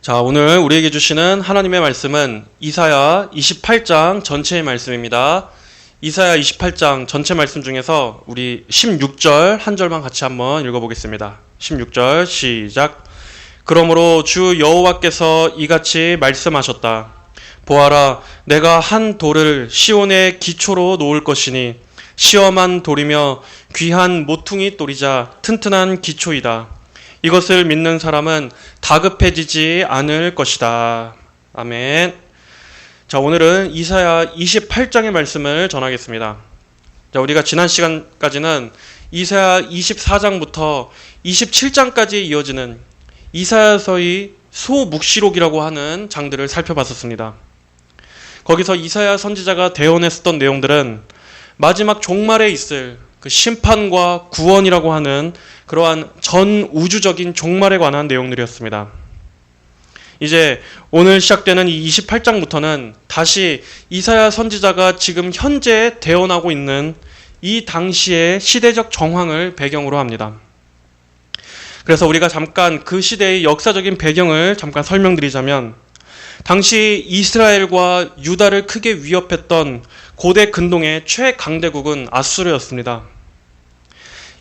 자, 오늘 우리에게 주시는 하나님의 말씀은 이사야 28장 전체의 말씀입니다. 이사야 28장 전체 말씀 중에서 우리 16절 한 절만 같이 한번 읽어보겠습니다. 16절 시작. 그러므로 주 여호와께서 이같이 말씀하셨다. 보아라, 내가 한 돌을 시온의 기초로 놓을 것이니 시험한 돌이며 귀한 모퉁이 돌이자 튼튼한 기초이다. 이것을 믿는 사람은 다급해지지 않을 것이다. 아멘. 자, 오늘은 이사야 28장의 말씀을 전하겠습니다. 자, 우리가 지난 시간까지는 이사야 24장부터 27장까지 이어지는 이사야서의 소묵시록이라고 하는 장들을 살펴봤었습니다. 거기서 이사야 선지자가 대언했었던 내용들은 마지막 종말에 있을 그 심판과 구원이라고 하는 그러한 전 우주적인 종말에 관한 내용들이었습니다. 이제 오늘 시작되는 이 28장부터는 다시 이사야 선지자가 지금 현재 대언하고 있는 이 당시의 시대적 정황을 배경으로 합니다. 그래서 우리가 잠깐 그 시대의 역사적인 배경을 잠깐 설명드리자면, 당시 이스라엘과 유다를 크게 위협했던 고대 근동의 최강대국은 아수르였습니다.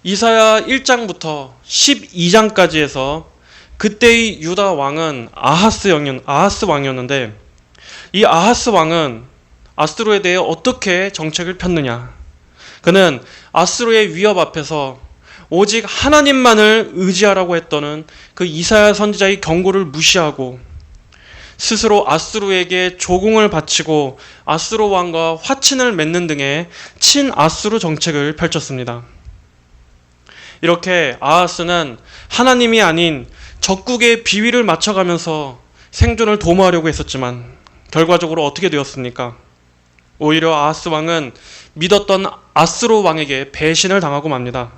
이사야 1장부터 12장까지 해서 그때의 유다 왕은 아하스 왕이었는데, 이 아하스 왕은 아수르에 대해 어떻게 정책을 폈느냐. 그는 아수르의 위협 앞에서 오직 하나님만을 의지하라고 했던 그 이사야 선지자의 경고를 무시하고 스스로 아수르에게 조공을 바치고 아수르 왕과 화친을 맺는 등의 친아수르 정책을 펼쳤습니다. 이렇게 아하스는 하나님이 아닌 적국의 비위를 맞춰가면서 생존을 도모하려고 했었지만 결과적으로 어떻게 되었습니까? 오히려 아하스 왕은 믿었던 아수르 왕에게 배신을 당하고 맙니다.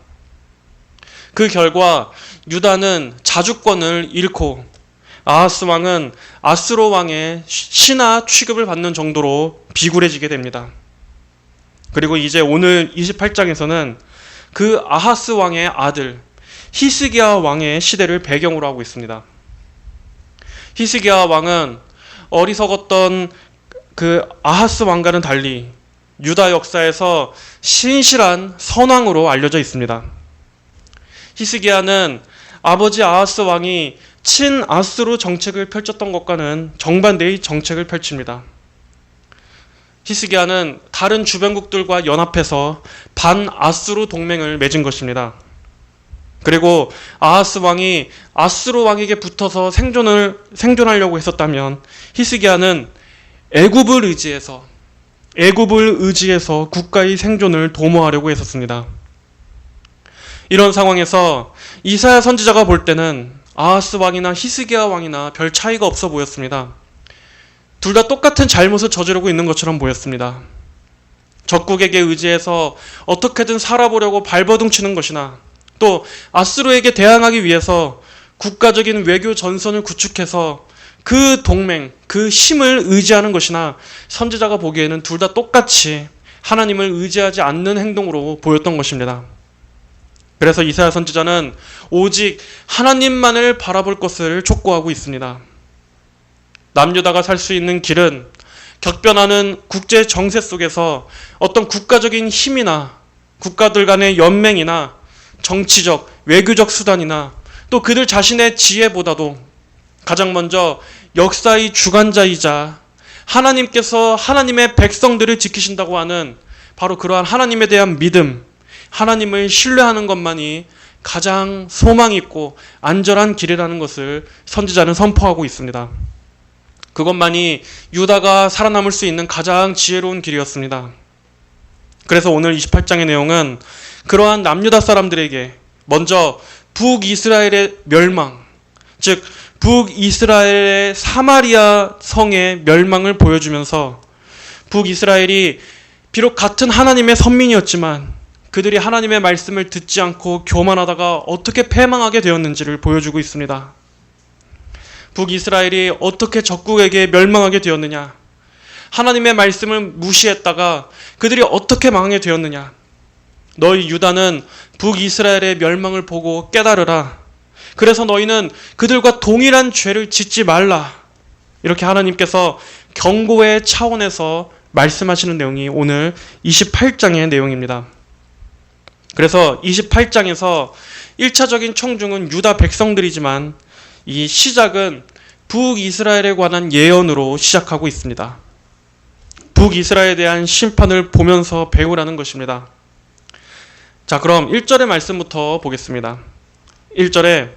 그 결과 유다는 자주권을 잃고 아하스 왕은 아수르 왕의 신하 취급을 받는 정도로 비굴해지게 됩니다. 그리고 이제 오늘 28장에서는 그 아하스 왕의 아들 히스기야 왕의 시대를 배경으로 하고 있습니다. 히스기야 왕은 어리석었던 그 아하스 왕과는 달리 유다 역사에서 신실한 선왕으로 알려져 있습니다. 히스기야는 아버지 아하스 왕이 친아수르 정책을 펼쳤던 것과는 정반대의 정책을 펼칩니다. 히스기야는 다른 주변국들과 연합해서 반아수르 동맹을 맺은 것입니다. 그리고 아하스 왕이 아수르 왕에게 붙어서 생존하려고 했었다면 히스기야는 애굽을 의지해서 국가의 생존을 도모하려고 했었습니다. 이런 상황에서 이사야 선지자가 볼 때는 아하스 왕이나 히스기야 왕이나 별 차이가 없어 보였습니다. 둘 다 똑같은 잘못을 저지르고 있는 것처럼 보였습니다. 적국에게 의지해서 어떻게든 살아보려고 발버둥치는 것이나 또 아수르에게 대항하기 위해서 국가적인 외교 전선을 구축해서 그 동맹, 그 힘을 의지하는 것이나 선지자가 보기에는 둘 다 똑같이 하나님을 의지하지 않는 행동으로 보였던 것입니다. 그래서 이사야 선지자는 오직 하나님만을 바라볼 것을 촉구하고 있습니다. 남유다가 살 수 있는 길은 격변하는 국제 정세 속에서 어떤 국가적인 힘이나 국가들 간의 연맹이나 정치적, 외교적 수단이나 또 그들 자신의 지혜보다도 가장 먼저 역사의 주관자이자 하나님께서 하나님의 백성들을 지키신다고 하는 바로 그러한 하나님에 대한 믿음, 하나님을 신뢰하는 것만이 가장 소망 있고 안전한 길이라는 것을 선지자는 선포하고 있습니다. 그것만이 유다가 살아남을 수 있는 가장 지혜로운 길이었습니다. 그래서 오늘 28장의 내용은 그러한 남유다 사람들에게 먼저 북이스라엘의 멸망, 즉 북이스라엘의 사마리아 성의 멸망을 보여주면서 북이스라엘이 비록 같은 하나님의 선민이었지만 그들이 하나님의 말씀을 듣지 않고 교만하다가 어떻게 패망하게 되었는지를 보여주고 있습니다. 북이스라엘이 어떻게 적국에게 멸망하게 되었느냐, 하나님의 말씀을 무시했다가 그들이 어떻게 망하게 되었느냐. 너희 유다는 북이스라엘의 멸망을 보고 깨달으라. 그래서 너희는 그들과 동일한 죄를 짓지 말라. 이렇게 하나님께서 경고의 차원에서 말씀하시는 내용이 오늘 28장의 내용입니다. 그래서 28장에서 1차적인 청중은 유다 백성들이지만 이 시작은 북이스라엘에 관한 예언으로 시작하고 있습니다. 북이스라엘에 대한 심판을 보면서 배우라는 것입니다. 자, 그럼 1절의 말씀부터 보겠습니다. 1절에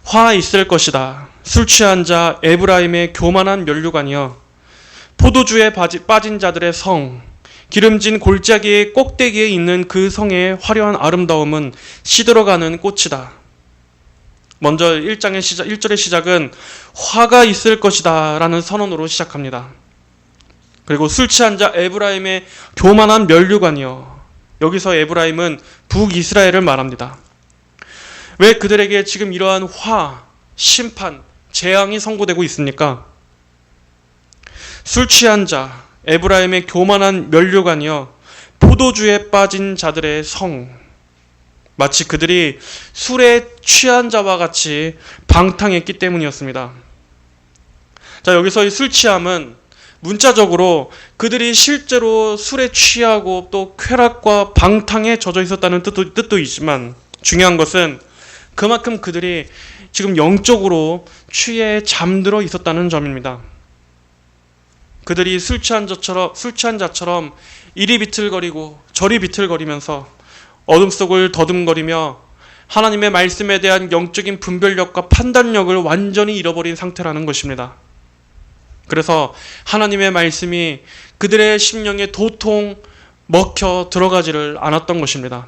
화 있을 것이다. 술 취한 자 에브라임의 교만한 면류관이여 포도주에 빠진 자들의 성 기름진 골짜기의 꼭대기에 있는 그 성의 화려한 아름다움은 시들어가는 꽃이다. 먼저 1절의 시작은 화가 있을 것이다 라는 선언으로 시작합니다. 그리고 술 취한 자 에브라임의 교만한 면류관이여, 여기서 에브라임은 북이스라엘을 말합니다. 왜 그들에게 지금 이러한 심판, 재앙이 선고되고 있습니까? 술 취한 자 에브라임의 교만한 면류관이여 포도주에 빠진 자들의 성, 마치 그들이 술에 취한 자와 같이 방탕했기 때문이었습니다. 자, 여기서 이 술 취함은 문자적으로 그들이 실제로 술에 취하고 또 쾌락과 방탕에 젖어 있었다는 뜻도 있지만, 중요한 것은 그만큼 그들이 지금 영적으로 취해 잠들어 있었다는 점입니다. 그들이 술 취한 자처럼 이리 비틀거리고 저리 비틀거리면서 어둠 속을 더듬거리며 하나님의 말씀에 대한 영적인 분별력과 판단력을 완전히 잃어버린 상태라는 것입니다. 그래서 하나님의 말씀이 그들의 심령에 도통 먹혀 들어가지를 않았던 것입니다.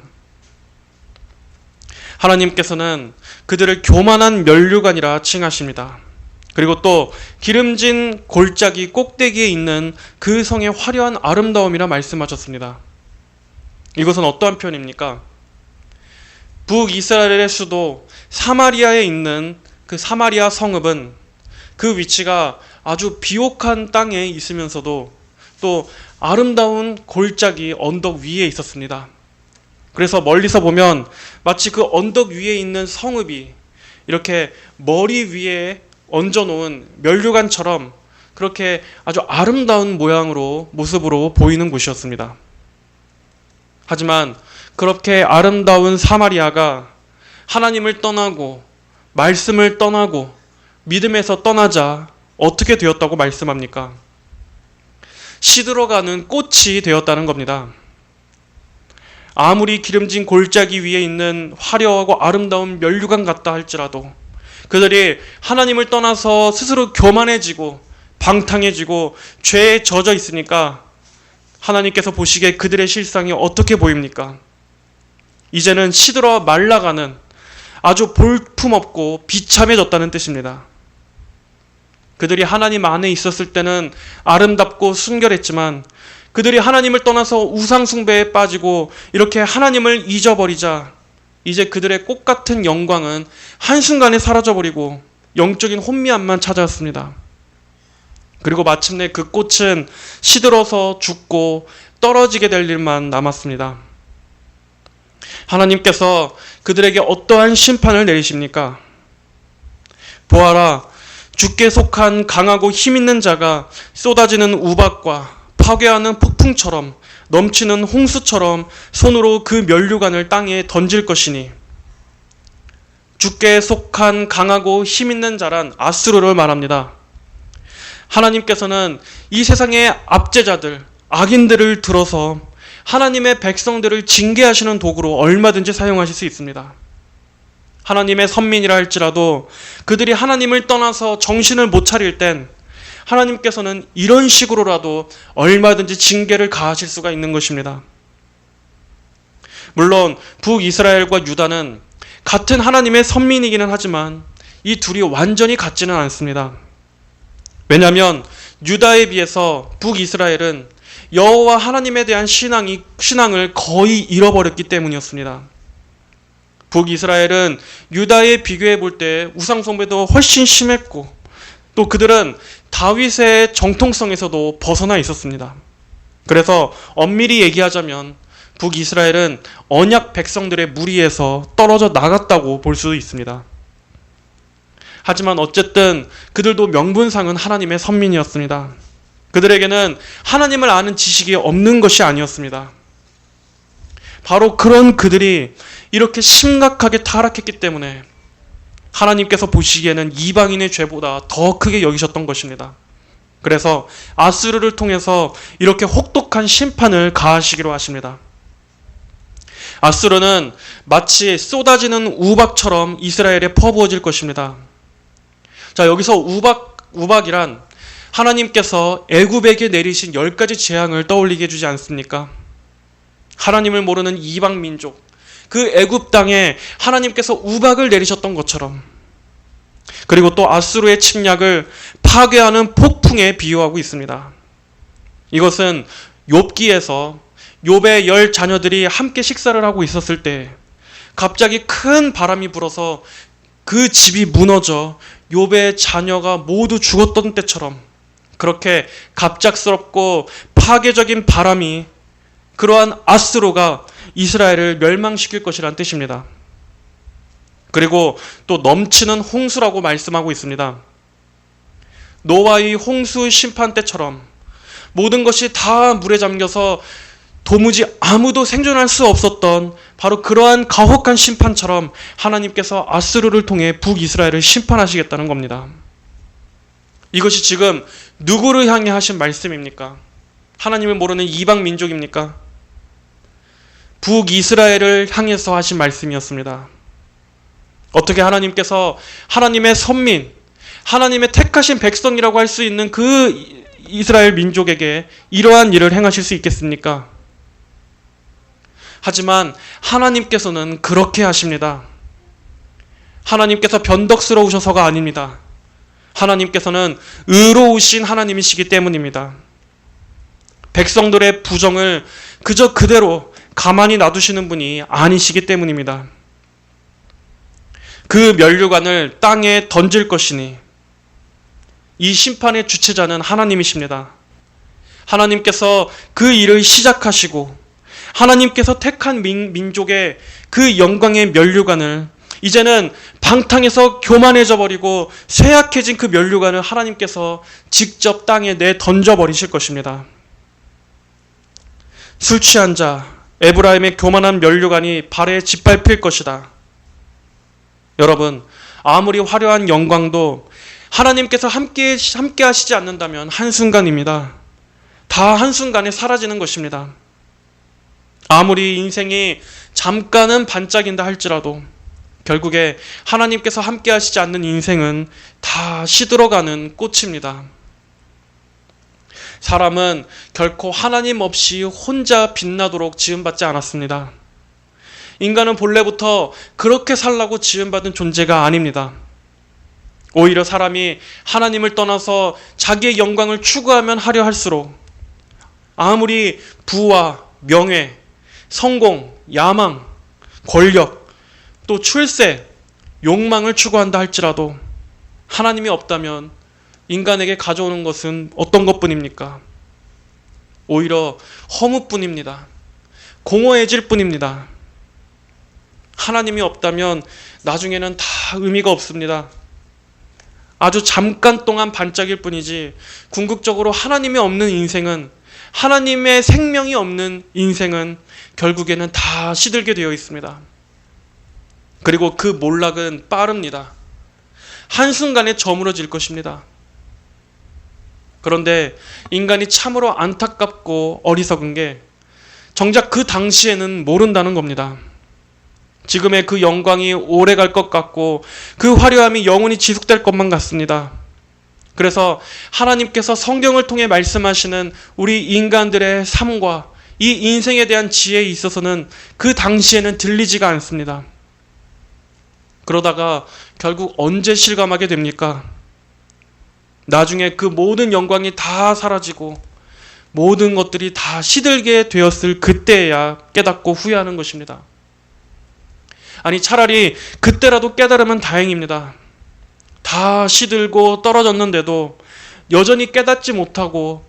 하나님께서는 그들을 교만한 면류관이라 칭하십니다. 그리고 또 기름진 골짜기 꼭대기에 있는 그 성의 화려한 아름다움이라 말씀하셨습니다. 이것은 어떠한 표현입니까? 북이스라엘의 수도 사마리아에 있는 그 사마리아 성읍은 그 위치가 아주 비옥한 땅에 있으면서도 또 아름다운 골짜기 언덕 위에 있었습니다. 그래서 멀리서 보면 마치 그 언덕 위에 있는 성읍이 이렇게 머리 위에 얹어놓은 면류관처럼 그렇게 아주 아름다운 모습으로 보이는 곳이었습니다. 하지만 그렇게 아름다운 사마리아가 하나님을 떠나고 말씀을 떠나고 믿음에서 떠나자 어떻게 되었다고 말씀합니까? 시들어가는 꽃이 되었다는 겁니다. 아무리 기름진 골짜기 위에 있는 화려하고 아름다운 면류관 같다 할지라도 그들이 하나님을 떠나서 스스로 교만해지고 방탕해지고 죄에 젖어 있으니까 하나님께서 보시기에 그들의 실상이 어떻게 보입니까? 이제는 시들어 말라가는 아주 볼품없고 비참해졌다는 뜻입니다. 그들이 하나님 안에 있었을 때는 아름답고 순결했지만 그들이 하나님을 떠나서 우상 숭배에 빠지고 이렇게 하나님을 잊어버리자 이제 그들의 꽃 같은 영광은 한순간에 사라져버리고 영적인 혼미함만 찾아왔습니다. 그리고 마침내 그 꽃은 시들어서 죽고 떨어지게 될 일만 남았습니다. 하나님께서 그들에게 어떠한 심판을 내리십니까? 보아라, 주께 속한 강하고 힘있는 자가 쏟아지는 우박과 파괴하는 폭풍처럼 넘치는 홍수처럼 손으로 그 면류관을 땅에 던질 것이니, 주께 속한 강하고 힘있는 자란 아수르를 말합니다. 하나님께서는 이 세상의 압제자들, 악인들을 들어서 하나님의 백성들을 징계하시는 도구로 얼마든지 사용하실 수 있습니다. 하나님의 선민이라 할지라도 그들이 하나님을 떠나서 정신을 못 차릴 땐 하나님께서는 이런 식으로라도 얼마든지 징계를 가하실 수가 있는 것입니다. 물론 북이스라엘과 유다는 같은 하나님의 선민이기는 하지만 이 둘이 완전히 같지는 않습니다. 왜냐하면 유다에 비해서 북이스라엘은 여호와 하나님에 대한 신앙을 거의 잃어버렸기 때문이었습니다. 북이스라엘은 유다에 비교해 볼 때 우상숭배도 훨씬 심했고 또 그들은 다윗의 정통성에서도 벗어나 있었습니다. 그래서 엄밀히 얘기하자면 북이스라엘은 언약 백성들의 무리에서 떨어져 나갔다고 볼 수 있습니다. 하지만 어쨌든 그들도 명분상은 하나님의 선민이었습니다. 그들에게는 하나님을 아는 지식이 없는 것이 아니었습니다. 바로 그런 그들이 이렇게 심각하게 타락했기 때문에 하나님께서 보시기에는 이방인의 죄보다 더 크게 여기셨던 것입니다. 그래서 아수르를 통해서 이렇게 혹독한 심판을 가하시기로 하십니다. 아수르는 마치 쏟아지는 우박처럼 이스라엘에 퍼부어질 것입니다. 자, 여기서 우박이란 하나님께서 애굽에게 내리신 10가지 재앙을 떠올리게 해주지 않습니까? 하나님을 모르는 이방 민족, 그 애굽 땅에 하나님께서 우박을 내리셨던 것처럼, 그리고 또 아수르의 침략을 파괴하는 폭풍에 비유하고 있습니다. 이것은 욥기에서 욥의 10 자녀들이 함께 식사를 하고 있었을 때 갑자기 큰 바람이 불어서 그 집이 무너져 욥의 자녀가 모두 죽었던 때처럼 그렇게 갑작스럽고 파괴적인 바람이, 그러한 아수르가 이스라엘을 멸망시킬 것이란 뜻입니다. 그리고 또 넘치는 홍수라고 말씀하고 있습니다. 노아의 홍수 심판 때처럼 모든 것이 다 물에 잠겨서 도무지 아무도 생존할 수 없었던 바로 그러한 가혹한 심판처럼 하나님께서 아수르를 통해 북이스라엘을 심판하시겠다는 겁니다. 이것이 지금 누구를 향해 하신 말씀입니까? 하나님을 모르는 이방 민족입니까? 북이스라엘을 향해서 하신 말씀이었습니다. 어떻게 하나님께서 하나님의 선민, 하나님의 택하신 백성이라고 할 수 있는 그 이스라엘 민족에게 이러한 일을 행하실 수 있겠습니까? 하지만 하나님께서는 그렇게 하십니다. 하나님께서 변덕스러우셔서가 아닙니다. 하나님께서는 의로우신 하나님이시기 때문입니다. 백성들의 부정을 그저 그대로 가만히 놔두시는 분이 아니시기 때문입니다. 그 면류관을 땅에 던질 것이니 이 심판의 주체자는 하나님이십니다. 하나님께서 그 일을 시작하시고 하나님께서 택한 민족의 그 영광의 면류관을 이제는 방탕해서 교만해져 버리고 쇠약해진 그 면류관을 하나님께서 직접 땅에 내 던져버리실 것입니다. 술 취한 자 에브라임의 교만한 면류관이 발에 짓밟힐 것이다. 여러분, 아무리 화려한 영광도 하나님께서 함께 하시지 않는다면 한순간입니다. 다 한순간에 사라지는 것입니다. 아무리 인생이 잠깐은 반짝인다 할지라도 결국에 하나님께서 함께 하시지 않는 인생은 다 시들어가는 꽃입니다. 사람은 결코 하나님 없이 혼자 빛나도록 지음받지 않았습니다. 인간은 본래부터 그렇게 살라고 지음받은 존재가 아닙니다. 오히려 사람이 하나님을 떠나서 자기의 영광을 추구하면 하려 할수록 아무리 부와 명예, 성공, 야망, 권력, 또 출세, 욕망을 추구한다 할지라도 하나님이 없다면 인간에게 가져오는 것은 어떤 것뿐입니까? 오히려 허무뿐입니다. 공허해질 뿐입니다. 하나님이 없다면 나중에는 다 의미가 없습니다. 아주 잠깐 동안 반짝일 뿐이지 궁극적으로 하나님이 없는 인생은, 하나님의 생명이 없는 인생은 결국에는 다 시들게 되어 있습니다. 그리고 그 몰락은 빠릅니다. 한순간에 저물어질 것입니다. 그런데 인간이 참으로 안타깝고 어리석은 게 정작 그 당시에는 모른다는 겁니다. 지금의 그 영광이 오래 갈 것 같고 그 화려함이 영원히 지속될 것만 같습니다. 그래서 하나님께서 성경을 통해 말씀하시는 우리 인간들의 삶과 이 인생에 대한 지혜에 있어서는 그 당시에는 들리지가 않습니다. 그러다가 결국 언제 실감하게 됩니까? 나중에 그 모든 영광이 다 사라지고 모든 것들이 다 시들게 되었을 그때야 깨닫고 후회하는 것입니다. 아니, 차라리 그때라도 깨달으면 다행입니다. 다 시들고 떨어졌는데도 여전히 깨닫지 못하고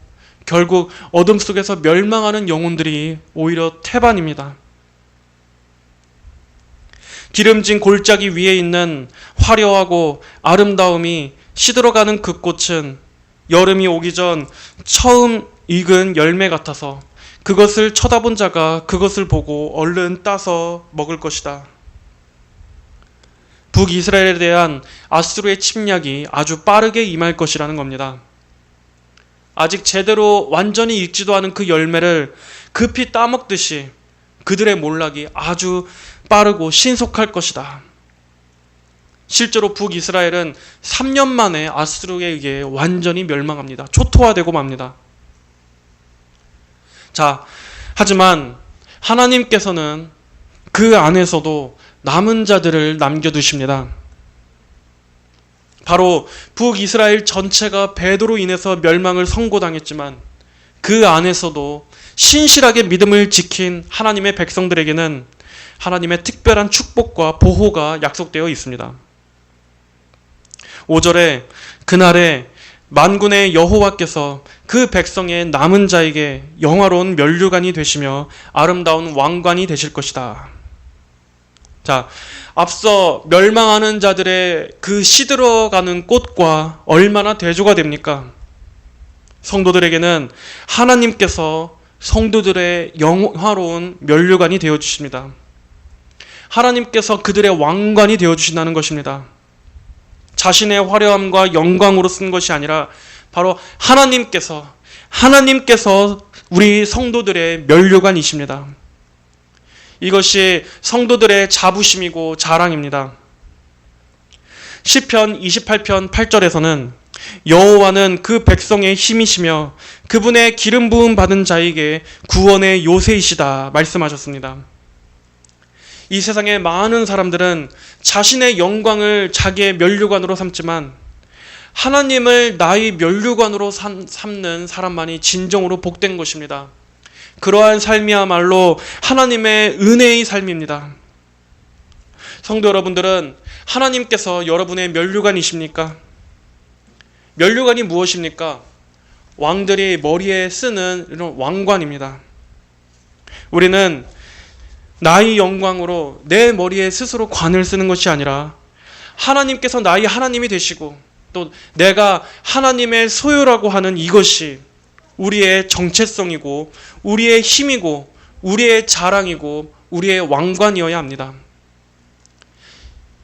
결국 어둠 속에서 멸망하는 영혼들이 오히려 태반입니다. 기름진 골짜기 위에 있는 화려하고 아름다움이 시들어가는 그 꽃은 여름이 오기 전 처음 익은 열매 같아서 그것을 쳐다본 자가 그것을 보고 얼른 따서 먹을 것이다. 북이스라엘에 대한 아수르의 침략이 아주 빠르게 임할 것이라는 겁니다. 아직 제대로 완전히 익지도 않은 그 열매를 급히 따먹듯이 그들의 몰락이 아주 빠르고 신속할 것이다. 실제로 북이스라엘은 3년 만에 아수르에 의해 완전히 멸망합니다. 초토화되고 맙니다. 자, 하지만 하나님께서는 그 안에서도 남은 자들을 남겨두십니다. 바로 북이스라엘 전체가 배도로 인해서 멸망을 선고당했지만 그 안에서도 신실하게 믿음을 지킨 하나님의 백성들에게는 하나님의 특별한 축복과 보호가 약속되어 있습니다. 5절에 그날에 만군의 여호와께서 그 백성의 남은 자에게 영화로운 면류관이 되시며 아름다운 왕관이 되실 것이다. 자, 앞서 멸망하는 자들의 그 시들어가는 꽃과 얼마나 대조가 됩니까? 성도들에게는 하나님께서 성도들의 영화로운 면류관이 되어주십니다. 하나님께서 그들의 왕관이 되어주신다는 것입니다. 자신의 화려함과 영광으로 쓴 것이 아니라 바로 하나님께서 우리 성도들의 면류관이십니다. 이것이 성도들의 자부심이고 자랑입니다. 시편 28편 8절에서는 여호와는 그 백성의 힘이시며 그분의 기름 부음 받은 자에게 구원의 요새이시다 말씀하셨습니다. 이 세상의 많은 사람들은 자신의 영광을 자기의 면류관으로 삼지만 하나님을 나의 면류관으로 삼는 사람만이 진정으로 복된 것입니다. 그러한 삶이야말로 하나님의 은혜의 삶입니다. 성도 여러분들은 하나님께서 여러분의 면류관이십니까? 면류관이 무엇입니까? 왕들이 머리에 쓰는 이런 왕관입니다. 우리는 나의 영광으로 내 머리에 스스로 관을 쓰는 것이 아니라 하나님께서 나의 하나님이 되시고 또 내가 하나님의 소유라고 하는 이것이 우리의 정체성이고 우리의 힘이고 우리의 자랑이고 우리의 왕관이어야 합니다.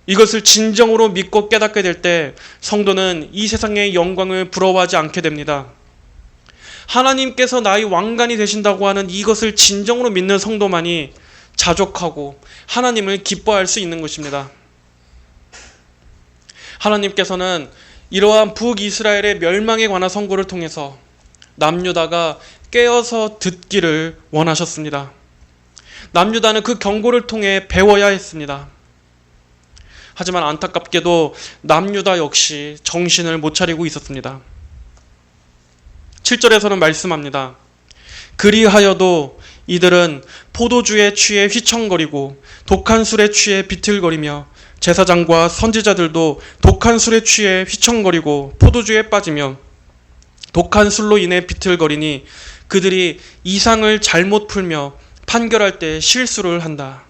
이것을 진정으로 믿고 깨닫게 될 때 성도는 이 세상의 영광을 부러워하지 않게 됩니다. 하나님께서 나의 왕관이 되신다고 하는 이것을 진정으로 믿는 성도만이 자족하고 하나님을 기뻐할 수 있는 것입니다. 하나님께서는 이러한 북이스라엘의 멸망에 관한 선고를 통해서 남유다가 깨어서 듣기를 원하셨습니다. 남유다는 그 경고를 통해 배워야 했습니다. 하지만 안타깝게도 남유다 역시 정신을 못 차리고 있었습니다. 7절에서는 말씀합니다. 그리하여도 이들은 포도주에 취해 휘청거리고 독한 술에 취해 비틀거리며 제사장과 선지자들도 독한 술에 취해 휘청거리고 포도주에 빠지며 독한 술로 인해 비틀거리니 그들이 이상을 잘못 풀며 판결할 때 실수를 한다.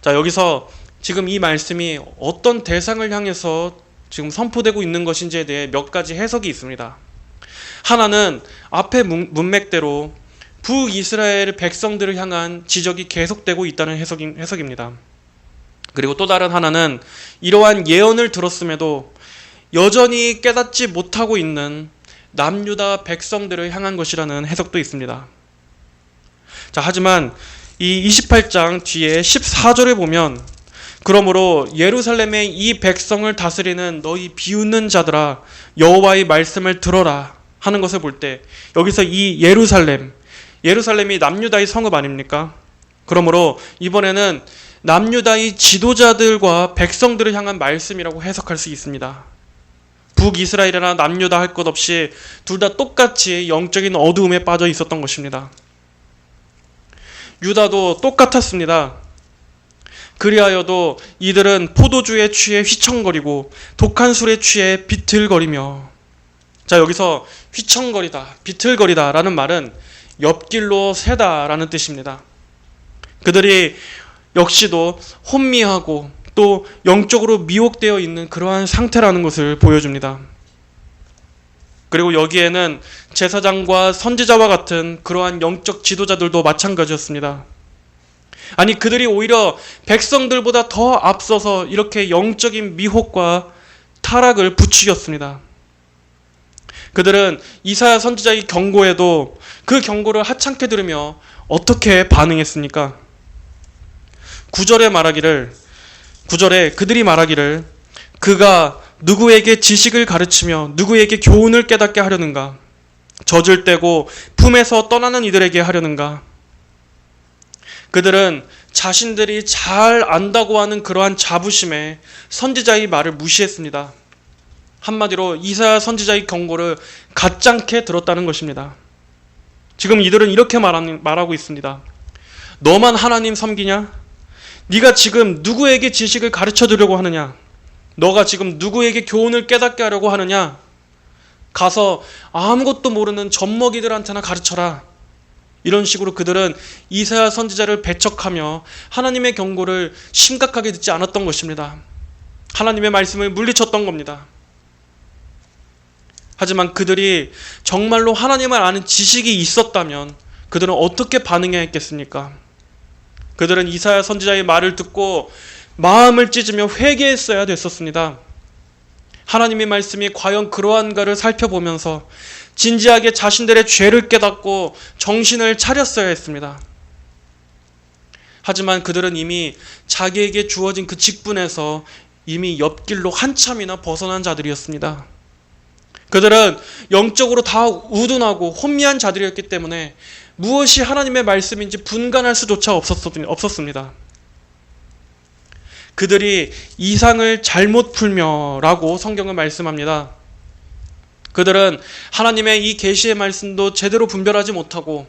자, 여기서 지금 이 말씀이 어떤 대상을 향해서 지금 선포되고 있는 것인지에 대해 몇 가지 해석이 있습니다. 하나는 앞의 문맥대로 북이스라엘 백성들을 향한 지적이 계속되고 있다는 해석입니다. 그리고 또 다른 하나는 이러한 예언을 들었음에도 여전히 깨닫지 못하고 있는 남유다 백성들을 향한 것이라는 해석도 있습니다. 자, 하지만 이 28장 뒤에 14절을 보면 그러므로 예루살렘의 이 백성을 다스리는 너희 비웃는 자들아 여호와의 말씀을 들어라 하는 것을 볼 때 여기서 이 예루살렘이 남유다의 성읍 아닙니까? 그러므로 이번에는 남유다의 지도자들과 백성들을 향한 말씀이라고 해석할 수 있습니다. 북이스라엘이나 남유다 할 것 없이 둘 다 똑같이 영적인 어두움에 빠져 있었던 것입니다. 유다도 똑같았습니다. 그리하여도 이들은 포도주에 취해 휘청거리고 독한 술에 취해 비틀거리며. 자, 여기서 휘청거리다, 비틀거리다 라는 말은 옆길로 새다 라는 뜻입니다. 그들이 역시도 혼미하고 또 영적으로 미혹되어 있는 그러한 상태라는 것을 보여줍니다. 그리고 여기에는 제사장과 선지자와 같은 그러한 영적 지도자들도 마찬가지였습니다. 아니, 그들이 오히려 백성들보다 더 앞서서 이렇게 영적인 미혹과 타락을 부추겼습니다. 그들은 이사야 선지자의 경고에도 그 경고를 하찮게 들으며 어떻게 반응했습니까? 9절에 그들이 말하기를 그가 누구에게 지식을 가르치며 누구에게 교훈을 깨닫게 하려는가? 젖을 떼고 품에서 떠나는 이들에게 하려는가? 그들은 자신들이 잘 안다고 하는 그러한 자부심에 선지자의 말을 무시했습니다. 한마디로 이사야 선지자의 경고를 가짱케 들었다는 것입니다. 지금 이들은 이렇게 말하고 있습니다. 너만 하나님 섬기냐? 네가 지금 누구에게 지식을 가르쳐 주려고 하느냐? 너가 지금 누구에게 교훈을 깨닫게 하려고 하느냐? 가서 아무것도 모르는 젖먹이들한테나 가르쳐라. 이런 식으로 그들은 이사야 선지자를 배척하며 하나님의 경고를 심각하게 듣지 않았던 것입니다. 하나님의 말씀을 물리쳤던 겁니다. 하지만 그들이 정말로 하나님을 아는 지식이 있었다면 그들은 어떻게 반응해야 했겠습니까? 그들은 이사야 선지자의 말을 듣고 마음을 찢으며 회개했어야 됐었습니다. 하나님의 말씀이 과연 그러한가를 살펴보면서 진지하게 자신들의 죄를 깨닫고 정신을 차렸어야 했습니다. 하지만 그들은 이미 자기에게 주어진 그 직분에서 이미 옆길로 한참이나 벗어난 자들이었습니다. 그들은 영적으로 다 우둔하고 혼미한 자들이었기 때문에 무엇이 하나님의 말씀인지 분간할 수조차 없었습니다. 그들이 이상을 잘못 풀며라고 성경은 말씀합니다. 그들은 하나님의 이 계시의 말씀도 제대로 분별하지 못하고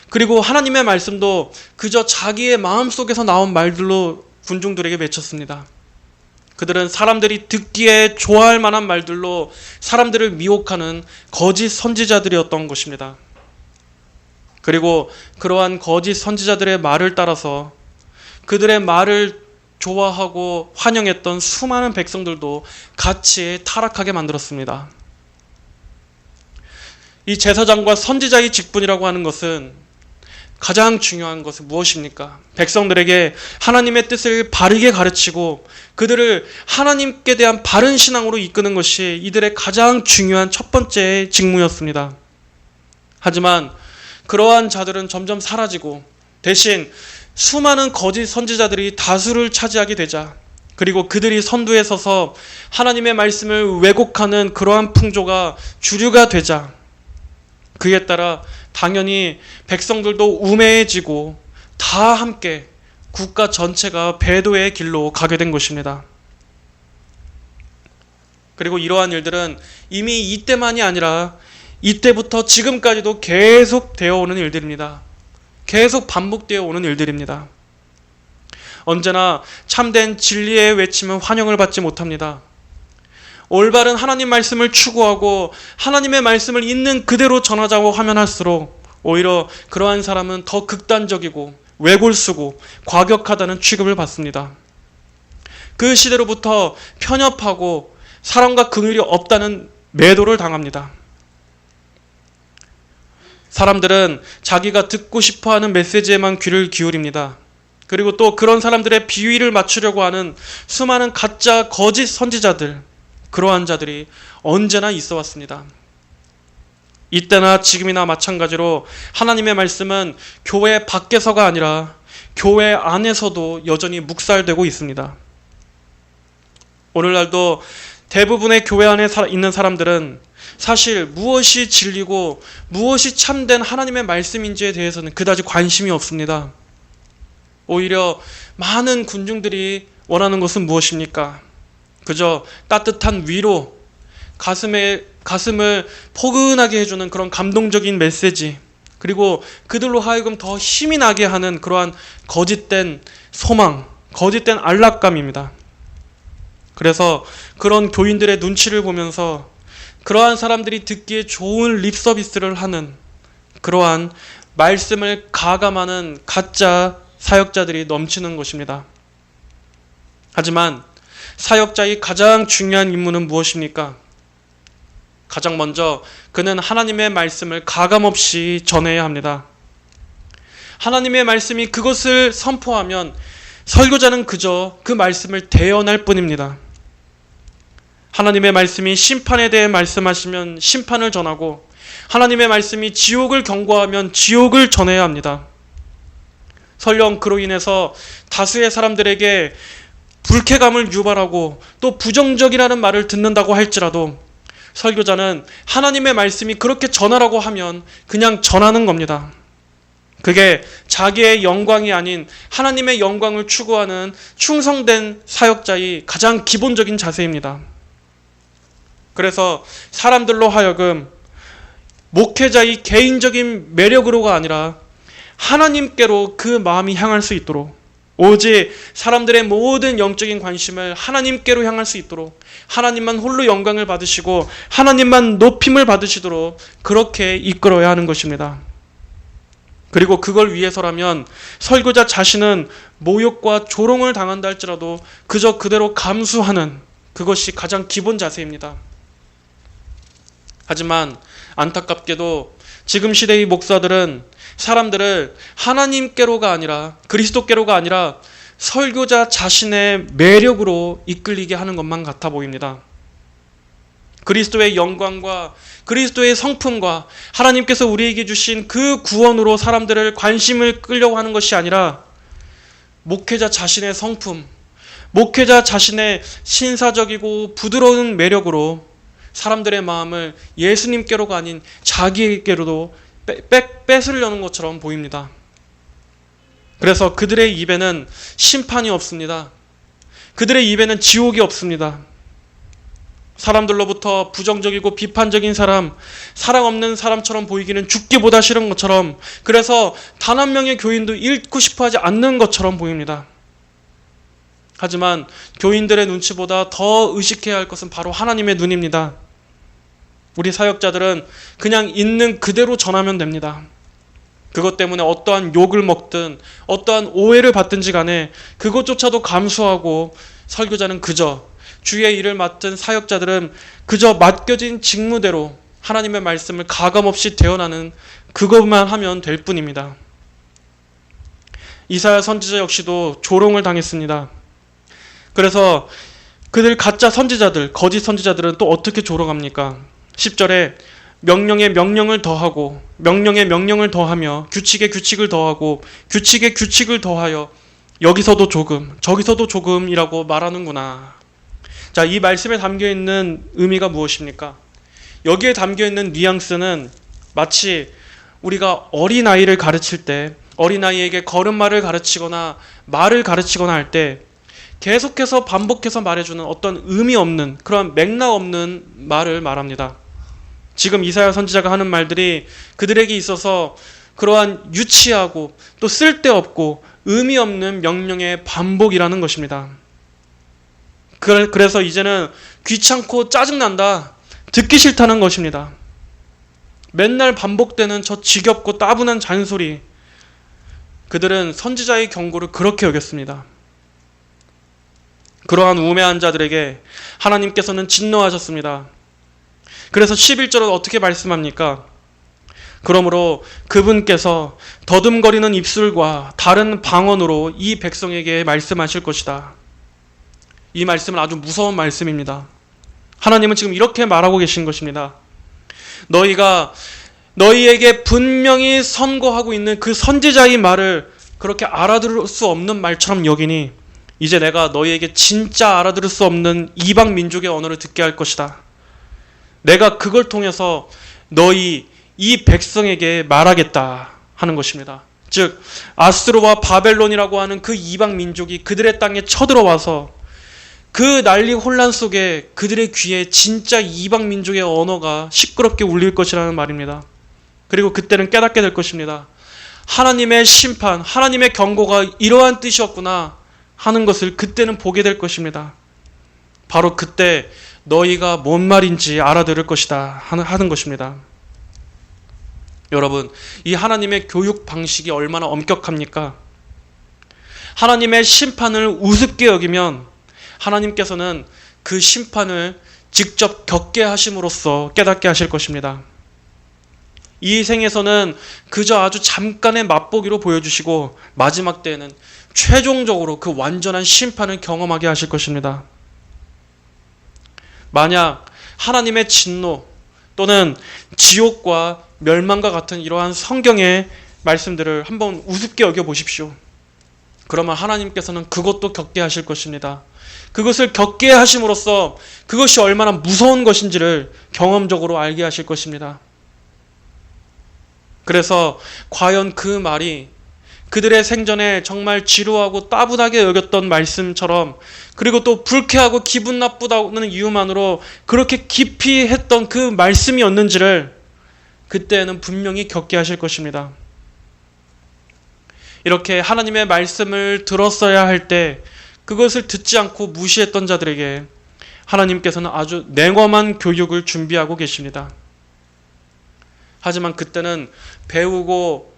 그리고 하나님의 말씀도 그저 자기의 마음속에서 나온 말들로 군중들에게 맺혔습니다. 그들은 사람들이 듣기에 좋아할 만한 말들로 사람들을 미혹하는 거짓 선지자들이었던 것입니다. 그리고 그러한 거짓 선지자들의 말을 따라서 그들의 말을 좋아하고 환영했던 수많은 백성들도 같이 타락하게 만들었습니다. 이 제사장과 선지자의 직분이라고 하는 것은 가장 중요한 것은 무엇입니까? 백성들에게 하나님의 뜻을 바르게 가르치고 그들을 하나님께 대한 바른 신앙으로 이끄는 것이 이들의 가장 중요한 첫 번째 직무였습니다. 하지만 그러한 자들은 점점 사라지고 대신 수많은 거짓 선지자들이 다수를 차지하게 되자 그리고 그들이 선두에 서서 하나님의 말씀을 왜곡하는 그러한 풍조가 주류가 되자 그에 따라 당연히 백성들도 우매해지고 다 함께 국가 전체가 배도의 길로 가게 된 것입니다. 그리고 이러한 일들은 이미 이때만이 아니라 이때부터 지금까지도 계속 되어 오는 일들입니다. 계속 반복되어 오는 일들입니다. 언제나 참된 진리의 외침은 환영을 받지 못합니다. 올바른 하나님 말씀을 추구하고 하나님의 말씀을 있는 그대로 전하자고 하면 할수록 오히려 그러한 사람은 더 극단적이고 외골수고 과격하다는 취급을 받습니다. 그 시대로부터 편협하고 사랑과 긍휼이 없다는 매도를 당합니다. 사람들은 자기가 듣고 싶어하는 메시지에만 귀를 기울입니다. 그리고 또 그런 사람들의 비위를 맞추려고 하는 수많은 가짜 거짓 선지자들, 그러한 자들이 언제나 있어 왔습니다. 이때나 지금이나 마찬가지로 하나님의 말씀은 교회 밖에서가 아니라 교회 안에서도 여전히 묵살되고 있습니다. 오늘날도 대부분의 교회 안에 있는 사람들은 사실 무엇이 진리고 무엇이 참된 하나님의 말씀인지에 대해서는 그다지 관심이 없습니다. 오히려 많은 군중들이 원하는 것은 무엇입니까? 그저 따뜻한 위로, 가슴을 포근하게 해주는 그런 감동적인 메시지, 그리고 그들로 하여금 더 힘이 나게 하는 그러한 거짓된 소망, 거짓된 안락감입니다. 그래서 그런 교인들의 눈치를 보면서 그러한 사람들이 듣기에 좋은 립서비스를 하는 그러한 말씀을 가감하는 가짜 사역자들이 넘치는 것입니다. 하지만 사역자의 가장 중요한 임무는 무엇입니까? 가장 먼저 그는 하나님의 말씀을 가감없이 전해야 합니다. 하나님의 말씀이 그것을 선포하면 설교자는 그저 그 말씀을 대언할 뿐입니다. 하나님의 말씀이 심판에 대해 말씀하시면 심판을 전하고, 하나님의 말씀이 지옥을 경고하면 지옥을 전해야 합니다. 설령 그로 인해서 다수의 사람들에게 불쾌감을 유발하고 또 부정적이라는 말을 듣는다고 할지라도 설교자는 하나님의 말씀이 그렇게 전하라고 하면 그냥 전하는 겁니다. 그게 자기의 영광이 아닌 하나님의 영광을 추구하는 충성된 사역자의 가장 기본적인 자세입니다. 그래서 사람들로 하여금 목회자의 개인적인 매력으로가 아니라 하나님께로 그 마음이 향할 수 있도록, 오직 사람들의 모든 영적인 관심을 하나님께로 향할 수 있도록, 하나님만 홀로 영광을 받으시고 하나님만 높임을 받으시도록 그렇게 이끌어야 하는 것입니다. 그리고 그걸 위해서라면 설교자 자신은 모욕과 조롱을 당한다 할지라도 그저 그대로 감수하는, 그것이 가장 기본 자세입니다. 하지만 안타깝게도 지금 시대의 목사들은 사람들을 하나님께로가 아니라, 그리스도께로가 아니라 설교자 자신의 매력으로 이끌리게 하는 것만 같아 보입니다. 그리스도의 영광과 그리스도의 성품과 하나님께서 우리에게 주신 그 구원으로 사람들을 관심을 끌려고 하는 것이 아니라 목회자 자신의 성품, 목회자 자신의 신사적이고 부드러운 매력으로 사람들의 마음을 예수님께로가 아닌 자기에게로도 뺏으려는 것처럼 보입니다. 그래서 그들의 입에는 심판이 없습니다. 그들의 입에는 지옥이 없습니다. 사람들로부터 부정적이고 비판적인 사람, 사랑 없는 사람처럼 보이기는 죽기보다 싫은 것처럼, 그래서 단 한 명의 교인도 잃고 싶어 하지 않는 것처럼 보입니다. 하지만 교인들의 눈치보다 더 의식해야 할 것은 바로 하나님의 눈입니다. 우리 사역자들은 그냥 있는 그대로 전하면 됩니다. 그것 때문에 어떠한 욕을 먹든 어떠한 오해를 받든지 간에 그것조차도 감수하고, 설교자는 그저, 주의 일을 맡은 사역자들은 그저 맡겨진 직무대로 하나님의 말씀을 가감없이 대언하는 그것만 하면 될 뿐입니다. 이사야 선지자 역시도 조롱을 당했습니다. 그래서 그들 가짜 선지자들, 거짓 선지자들은 또 어떻게 조롱합니까? 10절에 명령에 명령을 더하고 명령에 명령을 더하며 규칙에 규칙을 더하고 규칙에 규칙을 더하여 여기서도 조금 저기서도 조금이라고 말하는구나. 자, 이 말씀에 담겨있는 의미가 무엇입니까? 여기에 담겨있는 뉘앙스는 마치 우리가 어린아이를 가르칠 때, 어린아이에게 걸음마를 가르치거나 말을 가르치거나 할 때 계속해서 반복해서 말해주는 어떤 의미 없는, 그런 맥락 없는 말을 말합니다. 지금 이사야 선지자가 하는 말들이 그들에게 있어서 그러한 유치하고 또 쓸데없고 의미 없는 명령의 반복이라는 것입니다. 그래서 이제는 귀찮고 짜증난다, 듣기 싫다는 것입니다. 맨날 반복되는 저 지겹고 따분한 잔소리, 그들은 선지자의 경고를 그렇게 여겼습니다. 그러한 우매한 자들에게 하나님께서는 진노하셨습니다. 그래서 11절은 어떻게 말씀합니까? 그러므로 그분께서 더듬거리는 입술과 다른 방언으로 이 백성에게 말씀하실 것이다. 이 말씀은 아주 무서운 말씀입니다. 하나님은 지금 이렇게 말하고 계신 것입니다. 너희가 너희에게 분명히 선고하고 있는 그 선지자의 말을 그렇게 알아들을 수 없는 말처럼 여기니 이제 내가 너희에게 진짜 알아들을 수 없는 이방 민족의 언어를 듣게 할 것이다. 내가 그걸 통해서 너희 이 백성에게 말하겠다 하는 것입니다. 즉 아수르와 바벨론이라고 하는 그 이방 민족이 그들의 땅에 쳐들어와서 그 난리 혼란 속에 그들의 귀에 진짜 이방 민족의 언어가 시끄럽게 울릴 것이라는 말입니다. 그리고 그때는 깨닫게 될 것입니다. 하나님의 심판, 하나님의 경고가 이러한 뜻이었구나 하는 것을 그때는 보게 될 것입니다. 바로 그때 너희가 뭔 말인지 알아들을 것이다 하는 것입니다. 여러분, 이 하나님의 교육 방식이 얼마나 엄격합니까? 하나님의 심판을 우습게 여기면 하나님께서는 그 심판을 직접 겪게 하심으로써 깨닫게 하실 것입니다. 이 생에서는 그저 아주 잠깐의 맛보기로 보여주시고 마지막 때에는 최종적으로 그 완전한 심판을 경험하게 하실 것입니다. 만약 하나님의 진노 또는 지옥과 멸망과 같은 이러한 성경의 말씀들을 한번 우습게 여겨보십시오. 그러면 하나님께서는 그것도 겪게 하실 것입니다. 그것을 겪게 하심으로써 그것이 얼마나 무서운 것인지를 경험적으로 알게 하실 것입니다. 그래서 과연 그 말이 그들의 생전에 정말 지루하고 따분하게 여겼던 말씀처럼, 그리고 또 불쾌하고 기분 나쁘다는 이유만으로 그렇게 깊이 했던 그 말씀이었는지를 그때는 분명히 겪게 하실 것입니다. 이렇게 하나님의 말씀을 들었어야 할 때 그것을 듣지 않고 무시했던 자들에게 하나님께서는 아주 냉엄한 교육을 준비하고 계십니다. 하지만 그때는 배우고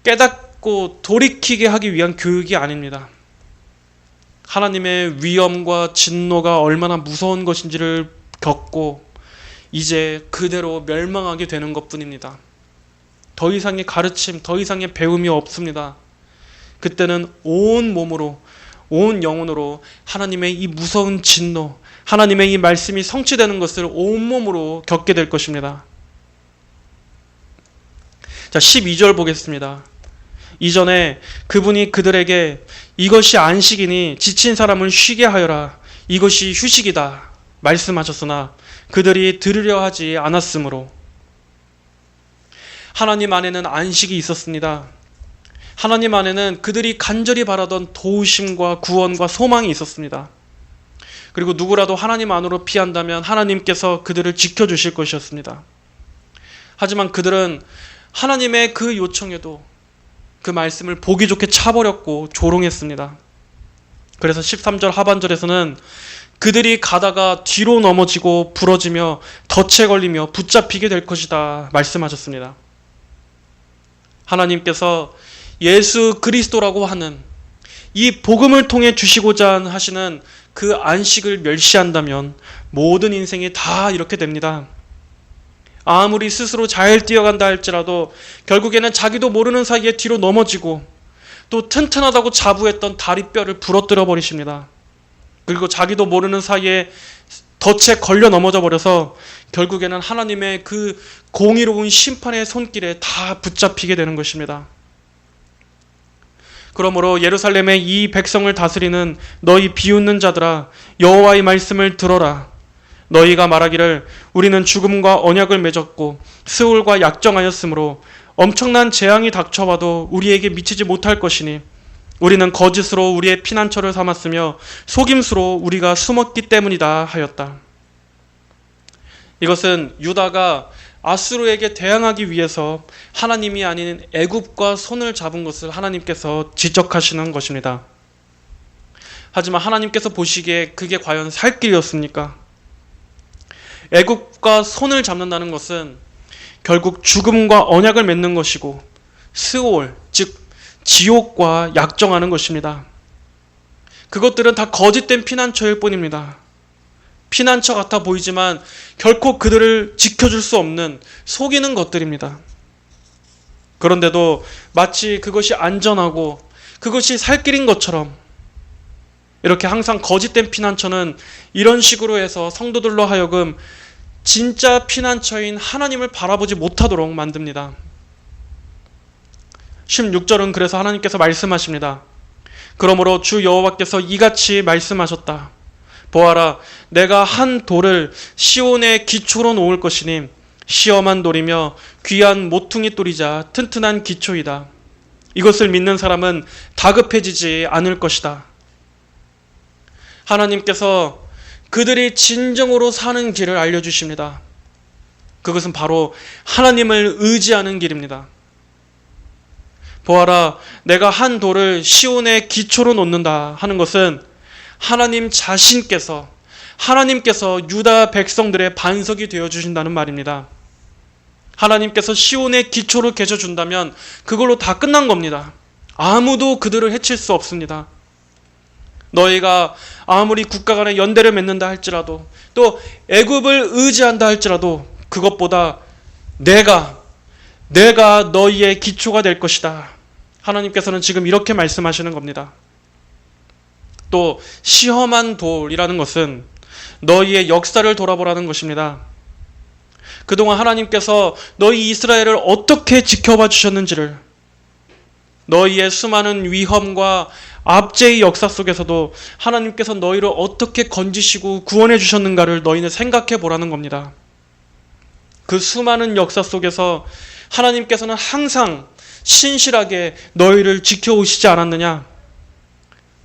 깨닫고 돌이키게 하기 위한 교육이 아닙니다. 하나님의 위엄과 진노가 얼마나 무서운 것인지를 겪고 이제 그대로 멸망하게 되는 것뿐입니다. 더 이상의 가르침, 더 이상의 배움이 없습니다. 그때는 온 몸으로, 온 영혼으로 하나님의 이 무서운 진노, 하나님의 이 말씀이 성취되는 것을 온몸으로 겪게 될 것입니다. 자, 12절 보겠습니다. 이전에 그분이 그들에게 이것이 안식이니 지친 사람을 쉬게 하여라, 이것이 휴식이다 말씀하셨으나 그들이 들으려 하지 않았으므로. 하나님 안에는 안식이 있었습니다. 하나님 안에는 그들이 간절히 바라던 도우심과 구원과 소망이 있었습니다. 그리고 누구라도 하나님 안으로 피한다면 하나님께서 그들을 지켜주실 것이었습니다. 하지만 그들은 하나님의 그 요청에도 그 말씀을 보기 좋게 차버렸고 조롱했습니다. 그래서 13절 하반절에서는 그들이 가다가 뒤로 넘어지고 부러지며 덫에 걸리며 붙잡히게 될 것이다 말씀하셨습니다. 하나님께서 예수 그리스도라고 하는 이 복음을 통해 주시고자 하시는 그 안식을 멸시한다면 모든 인생이 다 이렇게 됩니다. 아무리 스스로 잘 뛰어간다 할지라도 결국에는 자기도 모르는 사이에 뒤로 넘어지고 또 튼튼하다고 자부했던 다리뼈를 부러뜨려 버리십니다. 그리고 자기도 모르는 사이에 덫에 걸려 넘어져 버려서 결국에는 하나님의 그 공의로운 심판의 손길에 다 붙잡히게 되는 것입니다. 그러므로 예루살렘의 이 백성을 다스리는 너희 비웃는 자들아, 여호와의 말씀을 들어라. 너희가 말하기를 우리는 죽음과 언약을 맺었고 스올과 약정하였으므로 엄청난 재앙이 닥쳐와도 우리에게 미치지 못할 것이니 우리는 거짓으로 우리의 피난처를 삼았으며 속임수로 우리가 숨었기 때문이다 하였다. 이것은 유다가 아수르에게 대항하기 위해서 하나님이 아닌 애굽과 손을 잡은 것을 하나님께서 지적하시는 것입니다. 하지만 하나님께서 보시기에 그게 과연 살 길이었습니까? 애굽과 손을 잡는다는 것은 결국 죽음과 언약을 맺는 것이고 스올, 즉 지옥과 약정하는 것입니다. 그것들은 다 거짓된 피난처일 뿐입니다. 피난처 같아 보이지만 결코 그들을 지켜줄 수 없는 속이는 것들입니다. 그런데도 마치 그것이 안전하고 그것이 살 길인 것처럼 이렇게 항상 거짓된 피난처는 이런 식으로 해서 성도들로 하여금 진짜 피난처인 하나님을 바라보지 못하도록 만듭니다. 16절은 그래서 하나님께서 말씀하십니다. 그러므로 주 여호와께서 이같이 말씀하셨다. 보아라, 내가 한 돌을 시온의 기초로 놓을 것이니 시험한 돌이며 귀한 모퉁이 돌이자 튼튼한 기초이다. 이것을 믿는 사람은 다급해지지 않을 것이다. 하나님께서 그들이 진정으로 사는 길을 알려주십니다. 그것은 바로 하나님을 의지하는 길입니다. 보아라, 내가 한 돌을 시온의 기초로 놓는다 하는 것은 하나님께서 유다 백성들의 반석이 되어주신다는 말입니다. 하나님께서 시온의 기초를 개져준다면 그걸로 다 끝난 겁니다. 아무도 그들을 해칠 수 없습니다. 너희가 아무리 국가 간의 연대를 맺는다 할지라도, 또 애굽을 의지한다 할지라도 그것보다 내가 너희의 기초가 될 것이다. 하나님께서는 지금 이렇게 말씀하시는 겁니다. 또 시험한 돌이라는 것은 너희의 역사를 돌아보라는 것입니다. 그동안 하나님께서 너희 이스라엘을 어떻게 지켜봐 주셨는지를, 너희의 수많은 위험과 압제의 역사 속에서도 하나님께서 너희를 어떻게 건지시고 구원해 주셨는가를 너희는 생각해 보라는 겁니다. 그 수많은 역사 속에서 하나님께서는 항상 신실하게 너희를 지켜오시지 않았느냐?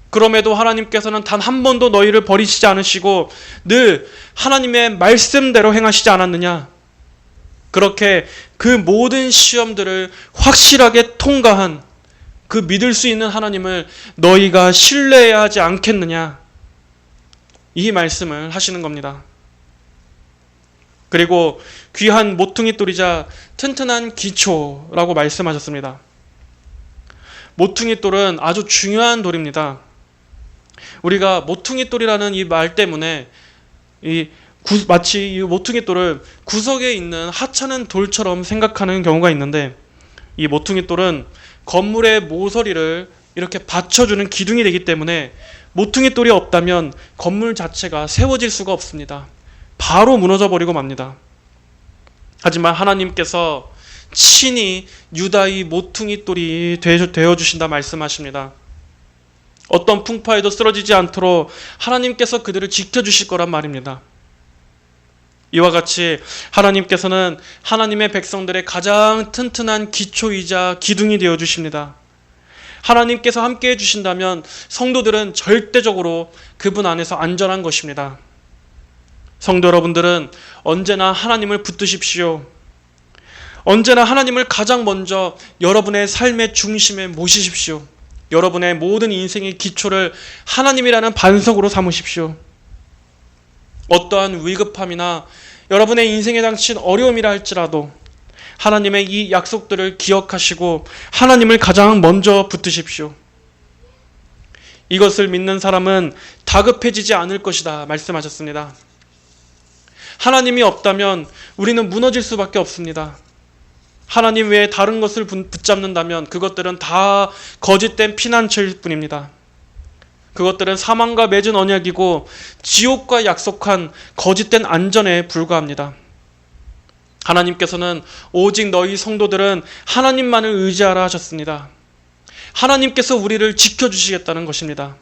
그럼에도 하나님께서는 단 한 번도 너희를 버리시지 않으시고 늘 하나님의 말씀대로 행하시지 않았느냐? 그렇게 그 모든 시험들을 확실하게 통과한 그 믿을 수 있는 하나님을 너희가 신뢰해야 하지 않겠느냐? 이 말씀을 하시는 겁니다. 그리고 귀한 모퉁이 돌이자 튼튼한 기초라고 말씀하셨습니다. 모퉁이 돌은 아주 중요한 돌입니다. 우리가 모퉁이 돌이라는 이 말 때문에 마치 이 모퉁이 돌을 구석에 있는 하찮은 돌처럼 생각하는 경우가 있는데, 이 모퉁이 돌은 건물의 모서리를 이렇게 받쳐주는 기둥이 되기 때문에 모퉁이 돌이 없다면 건물 자체가 세워질 수가 없습니다. 바로 무너져 버리고 맙니다. 하지만 하나님께서 친히 유다의 모퉁이 돌이 되어 주신다 말씀하십니다. 어떤 풍파에도 쓰러지지 않도록 하나님께서 그들을 지켜주실 거란 말입니다. 이와 같이 하나님께서는 하나님의 백성들의 가장 튼튼한 기초이자 기둥이 되어 주십니다. 하나님께서 함께 해주신다면 성도들은 절대적으로 그분 안에서 안전한 것입니다. 성도 여러분들은 언제나 하나님을 붙드십시오. 언제나 하나님을 가장 먼저 여러분의 삶의 중심에 모시십시오. 여러분의 모든 인생의 기초를 하나님이라는 반석으로 삼으십시오. 어떠한 위급함이나 여러분의 인생에 닥친 어려움이라 할지라도 하나님의 이 약속들을 기억하시고 하나님을 가장 먼저 붙드십시오. 이것을 믿는 사람은 다급해지지 않을 것이다 말씀하셨습니다. 하나님이 없다면 우리는 무너질 수밖에 없습니다. 하나님 외에 다른 것을 붙잡는다면 그것들은 다 거짓된 피난처일 뿐입니다. 그것들은 사망과 맺은 언약이고 지옥과 약속한 거짓된 안전에 불과합니다. 하나님께서는 오직 너희 성도들은 하나님만을 의지하라 하셨습니다. 하나님께서 우리를 지켜주시겠다는 것입니다.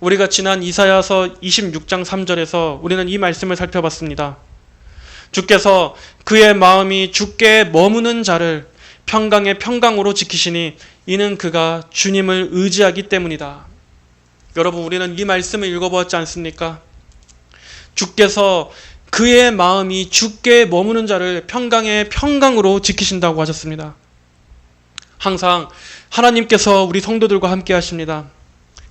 우리가 지난 이사야서 26장 3절에서 우리는 이 말씀을 살펴봤습니다. 주께서 그의 마음이 주께 머무는 자를 평강의 평강으로 지키시니 이는 그가 주님을 의지하기 때문이다. 여러분, 우리는 이 말씀을 읽어보았지 않습니까? 주께서 그의 마음이 주께 머무는 자를 평강의 평강으로 지키신다고 하셨습니다. 항상 하나님께서 우리 성도들과 함께 하십니다.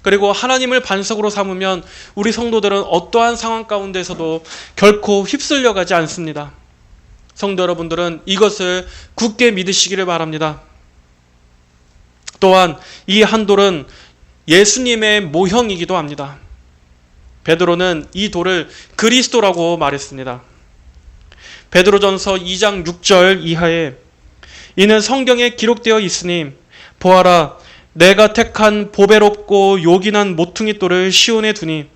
그리고 하나님을 반석으로 삼으면 우리 성도들은 어떠한 상황 가운데서도 결코 휩쓸려 가지 않습니다. 성도 여러분들은 이것을 굳게 믿으시기를 바랍니다. 또한 이 한 돌은 예수님의 모형이기도 합니다. 베드로는 이 돌을 그리스도라고 말했습니다. 베드로전서 2장 6절 이하에 이는 성경에 기록되어 있으니 보아라 내가 택한 보배롭고 요긴한 모퉁이 돌을 시온에 두니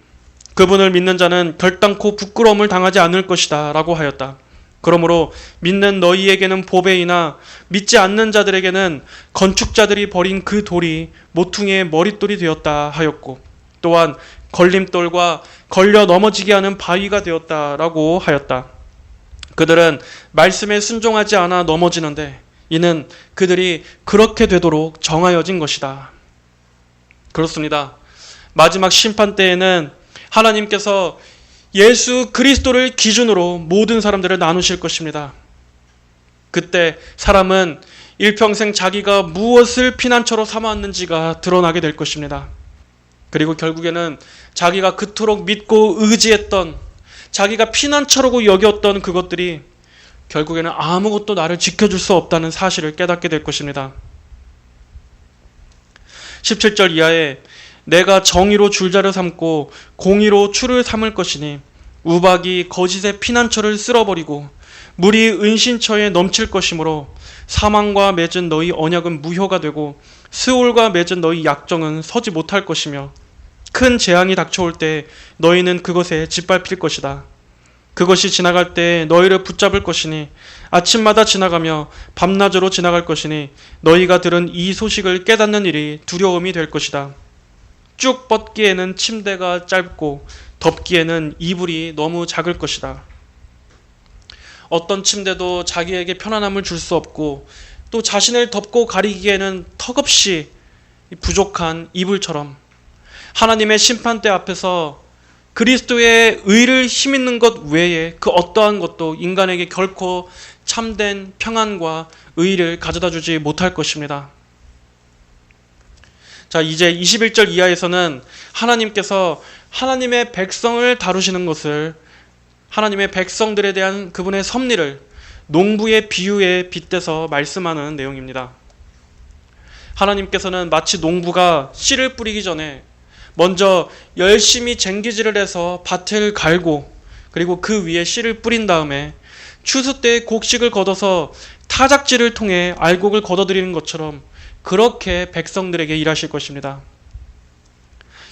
그분을 믿는 자는 결단코 부끄러움을 당하지 않을 것이다 라고 하였다. 그러므로 믿는 너희에게는 보배이나 믿지 않는 자들에게는 건축자들이 버린 그 돌이 모퉁이의 머릿돌이 되었다 하였고 또한 걸림돌과 걸려 넘어지게 하는 바위가 되었다라고 하였다. 그들은 말씀에 순종하지 않아 넘어지는데 이는 그들이 그렇게 되도록 정하여진 것이다. 그렇습니다. 마지막 심판 때에는 하나님께서 예수 그리스도를 기준으로 모든 사람들을 나누실 것입니다. 그때 사람은 일평생 자기가 무엇을 피난처로 삼아왔는지가 드러나게 될 것입니다. 그리고 결국에는 자기가 그토록 믿고 의지했던, 자기가 피난처라고 여겼던 그것들이 결국에는 아무것도 나를 지켜줄 수 없다는 사실을 깨닫게 될 것입니다. 17절 이하에 내가 정의로 줄자를 삼고 공의로 추를 삼을 것이니 우박이 거짓의 피난처를 쓸어버리고 물이 은신처에 넘칠 것이므로 사망과 맺은 너희 언약은 무효가 되고 스올과 맺은 너희 약정은 서지 못할 것이며 큰 재앙이 닥쳐올 때 너희는 그것에 짓밟힐 것이다. 그것이 지나갈 때 너희를 붙잡을 것이니 아침마다 지나가며 밤낮으로 지나갈 것이니 너희가 들은 이 소식을 깨닫는 일이 두려움이 될 것이다. 쭉 뻗기에는 침대가 짧고 덮기에는 이불이 너무 작을 것이다. 어떤 침대도 자기에게 편안함을 줄 수 없고 또 자신을 덮고 가리기에는 턱없이 부족한 이불처럼 하나님의 심판대 앞에서 그리스도의 의를 힘있는 것 외에 그 어떠한 것도 인간에게 결코 참된 평안과 의를 가져다 주지 못할 것입니다. 자, 이제 21절 이하에서는 하나님께서 하나님의 백성을 다루시는 것을, 하나님의 백성들에 대한 그분의 섭리를 농부의 비유에 빗대서 말씀하는 내용입니다. 하나님께서는 마치 농부가 씨를 뿌리기 전에 먼저 열심히 쟁기질을 해서 밭을 갈고 그리고 그 위에 씨를 뿌린 다음에 추수 때의 곡식을 걷어서 타작질을 통해 알곡을 걷어들이는 것처럼 그렇게 백성들에게 일하실 것입니다.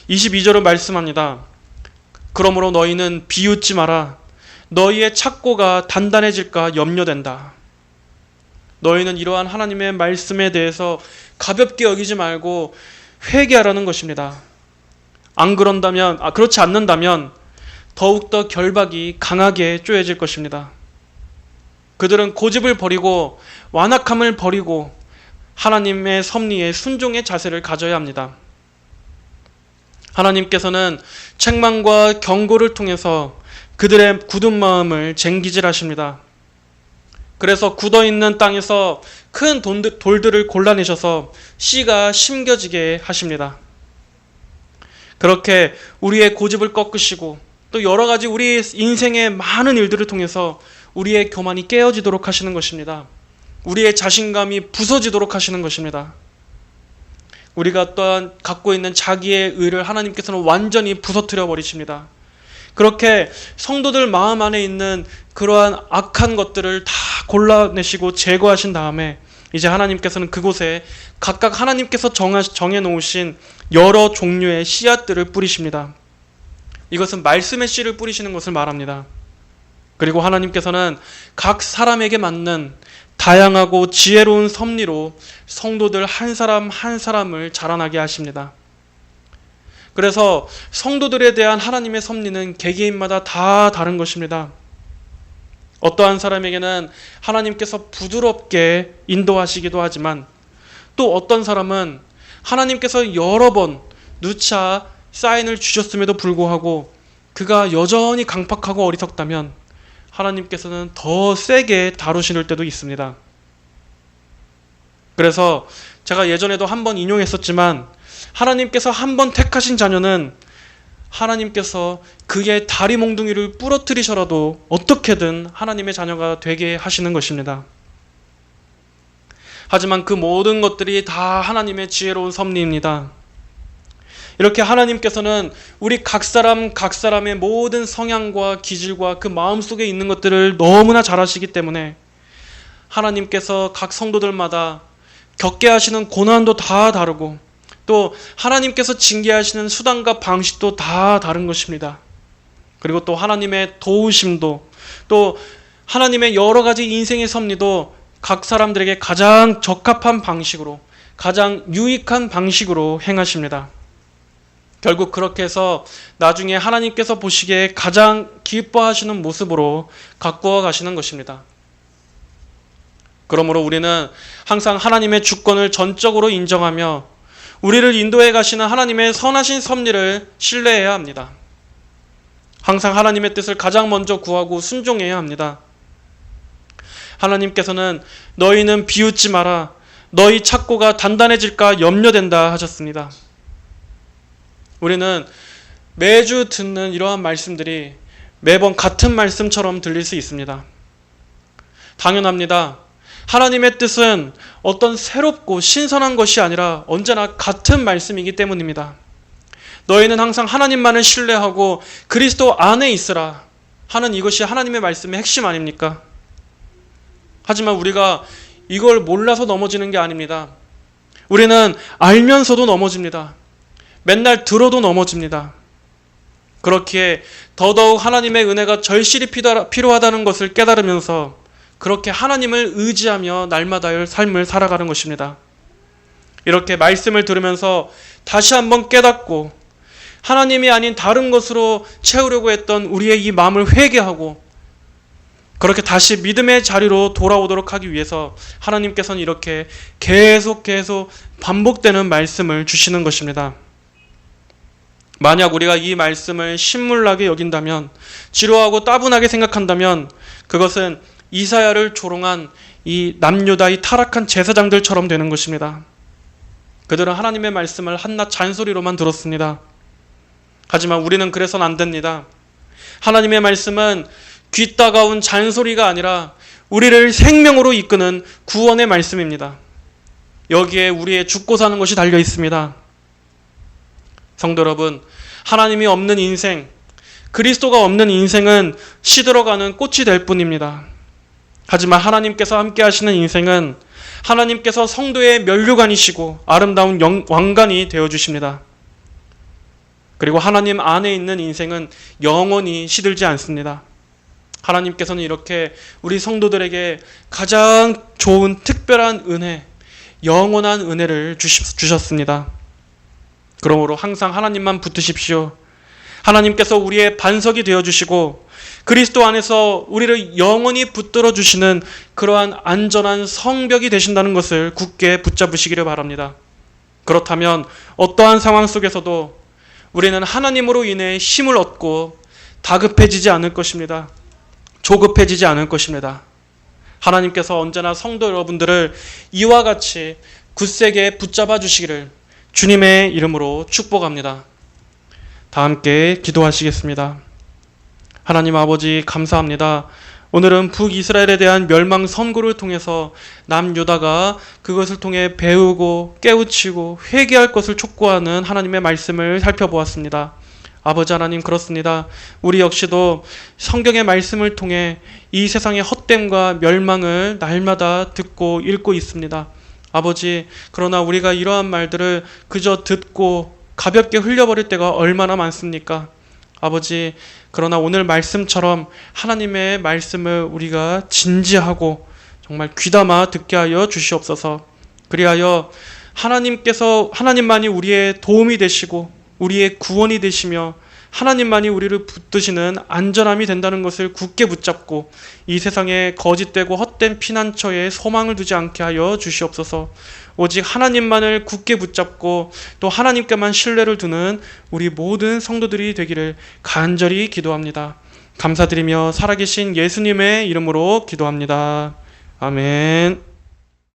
22절은 말씀합니다. 그러므로 너희는 비웃지 마라. 너희의 착고가 단단해질까 염려된다. 너희는 이러한 하나님의 말씀에 대해서 가볍게 여기지 말고 회개하라는 것입니다. 안 그런다면, 그렇지 않는다면 더욱더 결박이 강하게 쪼여질 것입니다. 그들은 고집을 버리고 완악함을 버리고 하나님의 섭리에 순종의 자세를 가져야 합니다. 하나님께서는 책망과 경고를 통해서 그들의 굳은 마음을 쟁기질하십니다. 그래서 굳어있는 땅에서 큰 돌들을 골라내셔서 씨가 심겨지게 하십니다. 그렇게 우리의 고집을 꺾으시고 또 여러 가지 우리 인생의 많은 일들을 통해서 우리의 교만이 깨어지도록 하시는 것입니다. 우리의 자신감이 부서지도록 하시는 것입니다. 우리가 또한 갖고 있는 자기의 의를 하나님께서는 완전히 부서뜨려 버리십니다. 그렇게 성도들 마음 안에 있는 그러한 악한 것들을 다 골라내시고 제거하신 다음에 이제 하나님께서는 그곳에 각각 하나님께서 정해놓으신 여러 종류의 씨앗들을 뿌리십니다. 이것은 말씀의 씨를 뿌리시는 것을 말합니다. 그리고 하나님께서는 각 사람에게 맞는 다양하고 지혜로운 섭리로 성도들 한 사람 한 사람을 자라나게 하십니다. 그래서 성도들에 대한 하나님의 섭리는 개개인마다 다 다른 것입니다. 어떠한 사람에게는 하나님께서 부드럽게 인도하시기도 하지만 또 어떤 사람은 하나님께서 여러 번 누차 사인을 주셨음에도 불구하고 그가 여전히 강팍하고 어리석다면 하나님께서는 더 세게 다루실 때도 있습니다. 그래서 제가 예전에도 한번 인용했었지만 하나님께서 한번 택하신 자녀는 하나님께서 그의 다리 몽둥이를 부러뜨리셔라도 어떻게든 하나님의 자녀가 되게 하시는 것입니다. 하지만 그 모든 것들이 다 하나님의 지혜로운 섭리입니다. 이렇게 하나님께서는 우리 각 사람의 모든 성향과 기질과 그 마음속에 있는 것들을 너무나 잘 아시기 때문에 하나님께서 각 성도들마다 겪게 하시는 고난도 다 다르고 또 하나님께서 징계하시는 수단과 방식도 다 다른 것입니다. 그리고 또 하나님의 도우심도 또 하나님의 여러 가지 인생의 섭리도 각 사람들에게 가장 적합한 방식으로 가장 유익한 방식으로 행하십니다. 결국 그렇게 해서 나중에 하나님께서 보시기에 가장 기뻐하시는 모습으로 가꾸어 가시는 것입니다. 그러므로 우리는 항상 하나님의 주권을 전적으로 인정하며 우리를 인도해 가시는 하나님의 선하신 섭리를 신뢰해야 합니다. 항상 하나님의 뜻을 가장 먼저 구하고 순종해야 합니다. 하나님께서는 너희는 비웃지 마라. 너희 착고가 단단해질까 염려된다 하셨습니다. 우리는 매주 듣는 이러한 말씀들이 매번 같은 말씀처럼 들릴 수 있습니다. 당연합니다. 하나님의 뜻은 어떤 새롭고 신선한 것이 아니라 언제나 같은 말씀이기 때문입니다. 너희는 항상 하나님만을 신뢰하고 그리스도 안에 있으라 하는 이것이 하나님의 말씀의 핵심 아닙니까? 하지만 우리가 이걸 몰라서 넘어지는 게 아닙니다. 우리는 알면서도 넘어집니다. 맨날 들어도 넘어집니다. 그렇기에 더더욱 하나님의 은혜가 절실히 필요하다는 것을 깨달으면서 그렇게 하나님을 의지하며 날마다의 삶을 살아가는 것입니다. 이렇게 말씀을 들으면서 다시 한번 깨닫고 하나님이 아닌 다른 것으로 채우려고 했던 우리의 이 마음을 회개하고 그렇게 다시 믿음의 자리로 돌아오도록 하기 위해서 하나님께서는 이렇게 계속 반복되는 말씀을 주시는 것입니다. 만약 우리가 이 말씀을 신물나게 여긴다면, 지루하고 따분하게 생각한다면 그것은 이사야를 조롱한 이 남유다 이 타락한 제사장들처럼 되는 것입니다. 그들은 하나님의 말씀을 한낱 잔소리로만 들었습니다. 하지만 우리는 그래서는 안 됩니다. 하나님의 말씀은 귀 따가운 잔소리가 아니라 우리를 생명으로 이끄는 구원의 말씀입니다. 여기에 우리의 죽고 사는 것이 달려 있습니다. 성도 여러분, 하나님이 없는 인생, 그리스도가 없는 인생은 시들어가는 꽃이 될 뿐입니다. 하지만 하나님께서 함께 하시는 인생은 하나님께서 성도의 면류관이시고 아름다운 왕관이 되어주십니다. 그리고 하나님 안에 있는 인생은 영원히 시들지 않습니다. 하나님께서는 이렇게 우리 성도들에게 가장 좋은 특별한 은혜, 영원한 은혜를 주셨습니다. 그러므로 항상 하나님만 붙드십시오. 하나님께서 우리의 반석이 되어주시고 그리스도 안에서 우리를 영원히 붙들어 주시는 그러한 안전한 성벽이 되신다는 것을 굳게 붙잡으시기를 바랍니다. 그렇다면 어떠한 상황 속에서도 우리는 하나님으로 인해 힘을 얻고 다급해지지 않을 것입니다. 조급해지지 않을 것입니다. 하나님께서 언제나 성도 여러분들을 이와 같이 굳세게 붙잡아 주시기를 주님의 이름으로 축복합니다. 다 함께 기도하시겠습니다. 하나님 아버지 감사합니다. 오늘은 북이스라엘에 대한 멸망 선고를 통해서 남유다가 그것을 통해 배우고 깨우치고 회개할 것을 촉구하는 하나님의 말씀을 살펴보았습니다. 아버지 하나님 그렇습니다. 우리 역시도 성경의 말씀을 통해 이 세상의 헛됨과 멸망을 날마다 듣고 읽고 있습니다. 아버지, 그러나 우리가 이러한 말들을 그저 듣고 가볍게 흘려버릴 때가 얼마나 많습니까? 아버지, 그러나 오늘 말씀처럼 하나님의 말씀을 우리가 진지하고 정말 귀담아 듣게 하여 주시옵소서. 그리하여 하나님만이 우리의 도움이 되시고 우리의 구원이 되시며 하나님만이 우리를 붙드시는 안전함이 된다는 것을 굳게 붙잡고 이 세상에 거짓되고 헛된 피난처에 소망을 두지 않게 하여 주시옵소서. 오직 하나님만을 굳게 붙잡고 또 하나님께만 신뢰를 두는 우리 모든 성도들이 되기를 간절히 기도합니다. 감사드리며 살아계신 예수님의 이름으로 기도합니다. 아멘.